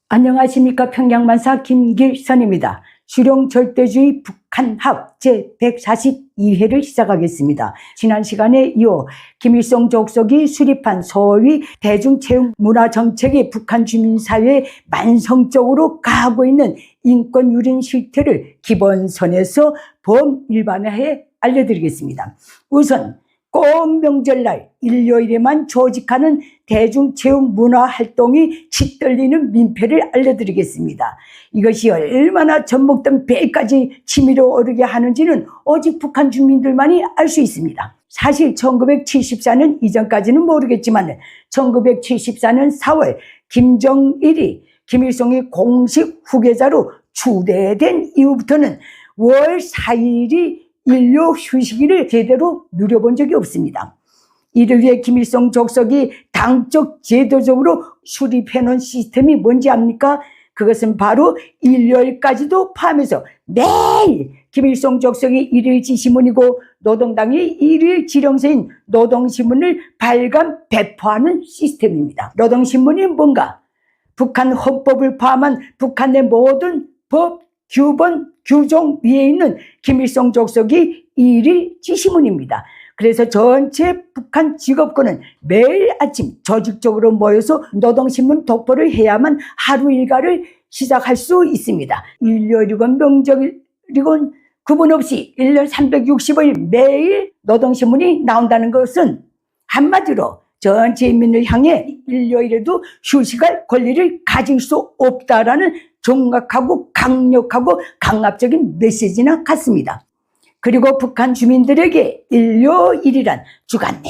안녕하십니까. 평양만사 김길선입니다. 수령절대주의 북한합 제142회를 시작하겠습니다. 지난 시간에 이어 김일성 족속이 수립한 소위 대중체육문화정책이 북한 주민사회에 만성적으로 가하고 있는 인권유린 실태를 기본선에서 범일반화해 알려드리겠습니다. 우선 꼭 명절날 일요일에만 조직하는 대중체육문화활동이 치떨리는 민폐를 알려드리겠습니다. 이것이 얼마나 접목된 배까지 치밀어 오르게 하는지는 오직 북한 주민들만이 알 수 있습니다. 사실 1974년 이전까지는 모르겠지만 1974년 4월 김정일이 김일성이 공식 후계자로 추대된 이후부터는 월 4일이 인류 휴식일을 제대로 누려본 적이 없습니다. 이를 위해 김일성 족속이 당적 제도적으로 수립해놓은 시스템이 뭔지 압니까? 그것은 바로 일요일까지도 포함해서 매일 김일성 족속이 일일 지시문이고 노동당이 일일 지령서인 노동신문을 발간 배포하는 시스템입니다. 노동신문이 뭔가? 북한 헌법을 포함한 북한의 모든 법, 규범, 규정 위에 있는 김일성 족속이 일일 지시문입니다. 그래서 전체 북한 직업군은 매일 아침 조직적으로 모여서 노동신문 독보를 해야만 하루 일과를 시작할 수 있습니다. 일요일이건 명절이건 구분 없이 1년 365일 매일 노동신문이 나온다는 것은 한마디로 전체 인민을 향해 일요일에도 휴식할 권리를 가질 수 없다라는 정확하고 강력하고 강압적인 메시지나 같습니다. 그리고 북한 주민들에게 일요일이란 주간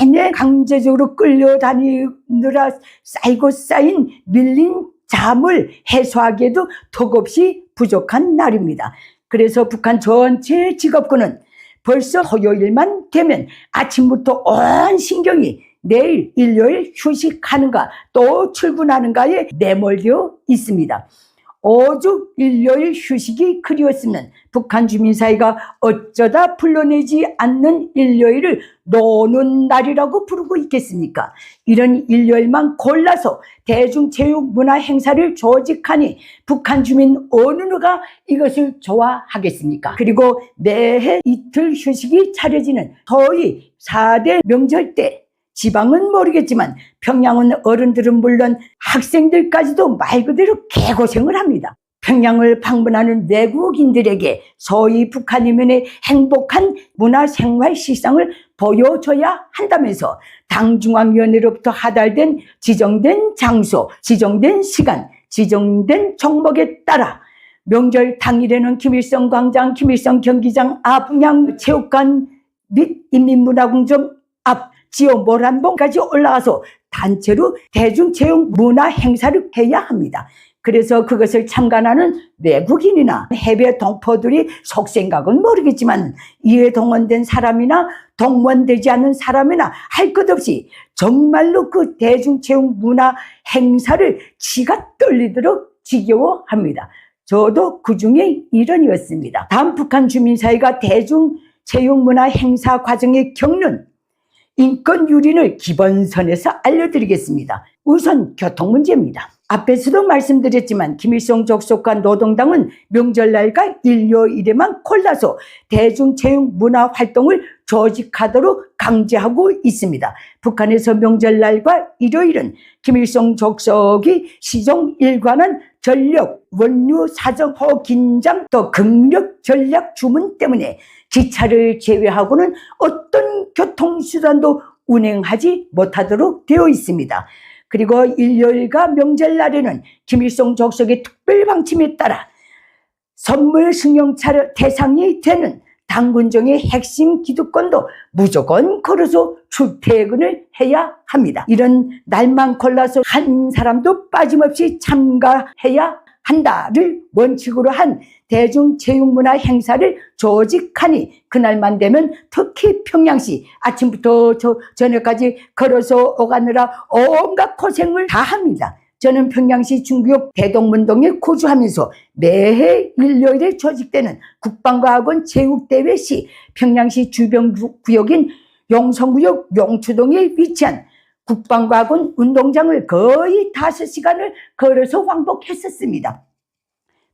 내내 강제적으로 끌려다니느라 쌓이고 쌓인 밀린 잠을 해소하기에도 턱없이 부족한 날입니다. 그래서 북한 전체 직업군은 벌써 토요일만 되면 아침부터 온 신경이 내일 일요일 휴식하는가 또 출근하는가에 내몰려 있습니다. 오죽 일요일 휴식이 그리웠으면 북한 주민사회가 어쩌다 불러내지 않는 일요일을 노는 날이라고 부르고 있겠습니까? 이런 일요일만 골라서 대중체육문화 행사를 조직하니 북한 주민 어느 누가 이것을 좋아하겠습니까? 그리고 매해 이틀 휴식이 차려지는 소위 4대 명절 때 지방은 모르겠지만 평양은 어른들은 물론 학생들까지도 말 그대로 개고생을 합니다. 평양을 방문하는 외국인들에게 소위 북한이면의 행복한 문화생활 실상을 보여줘야 한다면서 당중앙위원회로부터 하달된 지정된 장소, 지정된 시간, 지정된 종목에 따라 명절 당일에는 김일성 광장, 김일성 경기장 앞, 평양체육관 및 인민문화궁전 앞 지역 모란봉까지 올라가서 단체로 대중체육 문화 행사를 해야 합니다. 그래서 그것을 참관하는 외국인이나 해외 동포들이 속생각은 모르겠지만 이에 동원된 사람이나 동원되지 않는 사람이나 할 것 없이 정말로 그 대중체육 문화 행사를 지가 떨리도록 지겨워합니다. 저도 그 중에 일원이었습니다. 다음 북한 주민사회가 대중체육 문화 행사 과정에 겪는 인권 유린을 기본선에서 알려드리겠습니다. 우선 교통 문제입니다. 앞에서도 말씀드렸지만 김일성 족속과 노동당은 명절날과 일요일에만 골라서 대중체육문화 활동을 조직하도록 강제하고 있습니다. 북한에서 명절날과 일요일은 김일성 족속이 시종 일관한 전력, 원유, 사정호, 긴장, 또 극력 전략 주문 때문에 기차를 제외하고는 어떤 교통수단도 운행하지 못하도록 되어 있습니다. 그리고 일요일과 명절날에는 김일성 족속의 특별 방침에 따라 선물 승용차 대상이 되는 당군정의 핵심 기득권도 무조건 걸어서 출퇴근을 해야 합니다. 이런 날만 골라서 한 사람도 빠짐없이 참가해야 한다를 원칙으로 한 대중체육문화 행사를 조직하니 그날만 되면 특히 평양시 아침부터 저녁까지 걸어서 오가느라 온갖 고생을 다 합니다. 저는 평양시 중구역 대동문동에 거주하면서 매해 일요일에 조직되는 국방과학원 체육대회 시 평양시 주변 구역인 용성구역 용추동에 위치한 국방과군 운동장을 거의 5시간을 걸어서 왕복했었습니다.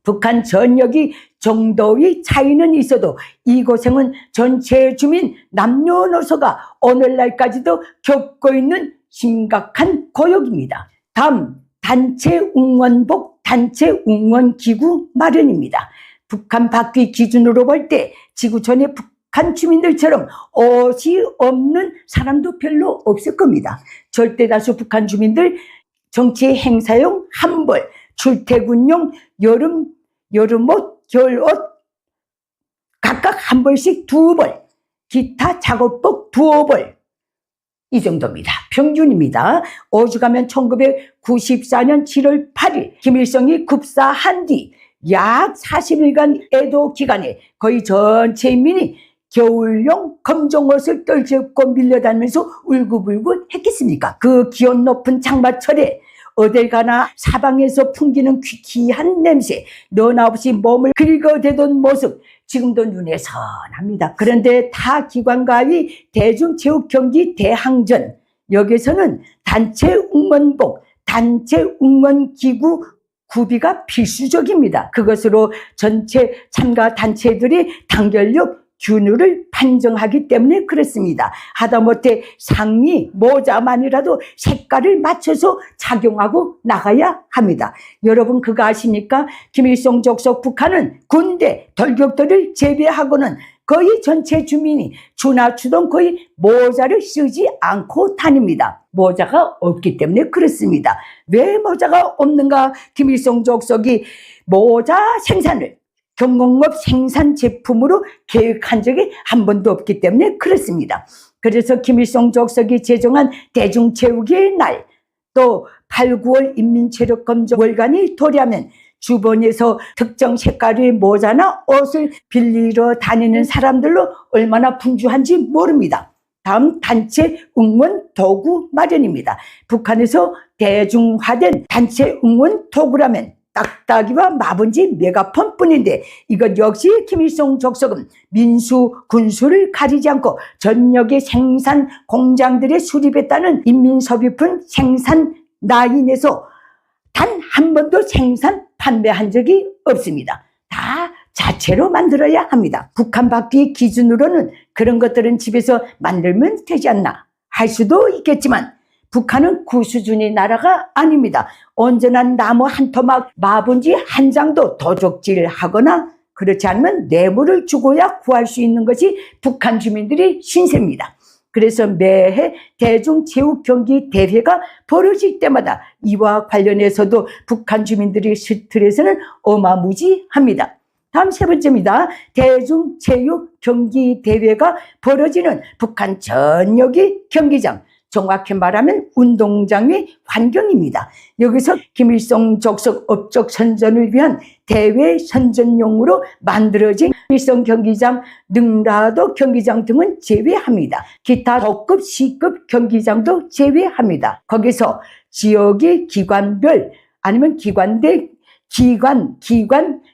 북한 전역이 정도의 차이는 있어도 이 고생은 전체 주민 남녀노소가 오늘날까지도 겪고 있는 심각한 고역입니다. 다음, 단체 응원복, 단체 응원기구 마련입니다. 북한 바퀴 기준으로 볼 때 지구촌의 북한 주민들처럼 옷이 없는 사람도 별로 없을 겁니다. 절대다수 북한 주민들 정치 행사용 한벌, 출퇴근용 여름옷, 겨울옷 각각 한 벌씩 2벌, 기타 작업복 2벌, 이 정도입니다. 평균입니다. 오죽하면 1994년 7월 8일 김일성이 급사한 뒤 약 40일간 애도 기간에 거의 전체 인민이 겨울용 검정옷을 떨쳐입고 밀려다니면서 울고불고 했겠습니까? 그 기온 높은 장마철에 어딜 가나 사방에서 풍기는 귀한 냄새, 너나 없이 몸을 긁어대던 모습 지금도 눈에 선합니다. 그런데 타 기관과의 대중체육경기 대항전, 여기서는 단체 응원복, 단체 응원기구 구비가 필수적입니다. 그것으로 전체 참가 단체들이 단결력 균율을 판정하기 때문에 그렇습니다. 하다못해 상의, 모자만이라도 색깔을 맞춰서 착용하고 나가야 합니다. 여러분 그거 아십니까? 김일성 족속 북한은 군대, 돌격들을 제외하고는 거의 전체 주민이 주나 추동 거의 모자를 쓰지 않고 다닙니다. 모자가 없기 때문에 그렇습니다. 왜 모자가 없는가? 김일성 족속이 모자 생산을 경공업 생산 제품으로 계획한 적이 한 번도 없기 때문에 그렇습니다. 그래서 김일성 족속이 제정한 대중체육의 날, 또 8, 9월 인민체력검정월간이 도래하면 주변에서 특정 색깔의 모자나 옷을 빌리러 다니는 사람들로 얼마나 분주한지 모릅니다. 다음, 단체 응원 도구 마련입니다. 북한에서 대중화된 단체 응원 도구라면 딱따기와 마분지, 메가폰 뿐인데 이것 역시 김일성 족속은 민수, 군수를 가리지 않고 전역의 생산 공장들에 수립했다는 인민소비품 생산 라인에서 단 한 번도 생산, 판매한 적이 없습니다. 다 자체로 만들어야 합니다. 북한 바퀴 기준으로는 그런 것들은 집에서 만들면 되지 않나 할 수도 있겠지만 북한은 그 수준의 나라가 아닙니다. 언제나 나무 한 토막, 마분지 한 장도 도적질하거나 그렇지 않으면 뇌물을 주고야 구할 수 있는 것이 북한 주민들의 신세입니다. 그래서 매해 대중체육경기 대회가 벌어질 때마다 이와 관련해서도 북한 주민들의 스트레스는 어마무지합니다. 다음 3번째입니다. 대중체육경기 대회가 벌어지는 북한 전역의 경기장, 정확히 말하면 운동장의 환경입니다. 여기서 김일성 족속 업적 선전을 위한 대회 선전용으로 만들어진 김일성 경기장, 능라도 경기장 등은 제외합니다. 기타 도급, C급 경기장도 제외합니다. 거기서 지역의 기관별 아니면 기관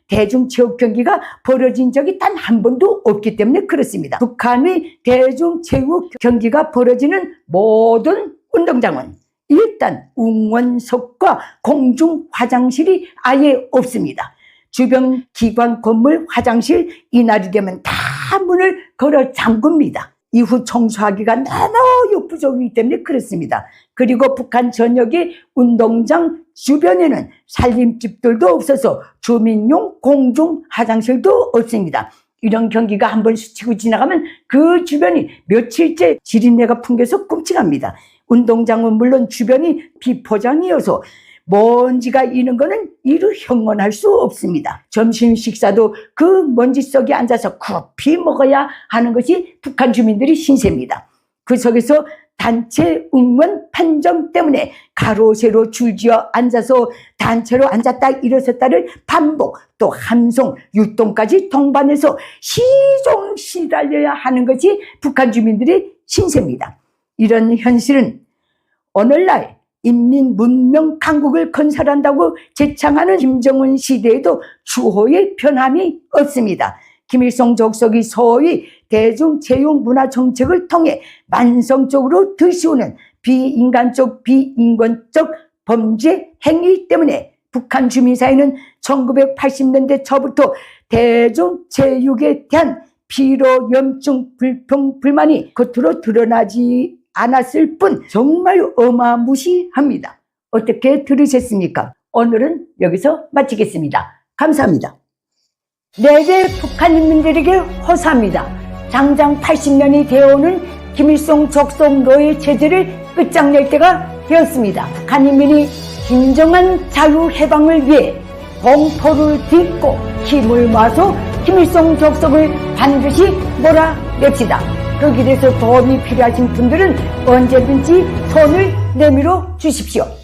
대중체육 경기가 벌어진 적이 단 한 번도 없기 때문에 그렇습니다. 북한의 대중체육 경기가 벌어지는 모든 운동장은 일단 응원석과 공중 화장실이 아예 없습니다. 주변 기관 건물 화장실 이날이 되면 다 문을 걸어 잠굽니다. 이후 청소하기가 너무 역부족이기 때문에 그렇습니다. 그리고 북한 전역의 운동장 주변에는 살림집들도 없어서 주민용 공중 화장실도 없습니다. 이런 경기가 한번 스치고 지나가면 그 주변이 며칠째 지린내가 풍겨서 끔찍합니다. 운동장은 물론 주변이 비포장이어서 먼지가 있는 거는 이루 형언할 수 없습니다. 점심 식사도 그 먼지 속에 앉아서 커피 먹어야 하는 것이 북한 주민들의 신세입니다. 그 속에서 단체 응원 판정 때문에 가로 세로 줄지어 앉아서 단체로 앉았다 일어섰다를 반복, 또 함송, 율동까지 동반해서 시종시달려야 하는 것이 북한 주민들의 신세입니다. 이런 현실은 오늘날 인민 문명 강국을 건설한다고 제창하는 김정은 시대에도 추호의 변함이 없습니다. 김일성 족속이 소위 대중체육 문화 정책을 통해 만성적으로 들시우는 비인간적, 비인권적 범죄 행위 때문에 북한 주민 사회는 1980년대 초부터 대중체육에 대한 피로, 염증, 불평, 불만이 겉으로 드러나지 않았을 뿐 정말 어마무시합니다. 어떻게 들으셨습니까? 오늘은 여기서 마치겠습니다. 감사합니다. 내게 북한 인민들에게 호소합니다. 당장 80년이 되어오는 김일성 적속 노예 체제를 끝장낼 때가 되었습니다. 북한 인민이 진정한 자유해방을 위해 공포를 딛고 힘을 모아서 김일성 적속을 반드시 몰아냅시다. 그 길에서 도움이 필요하신 분들은 언제든지 손을 내밀어 주십시오.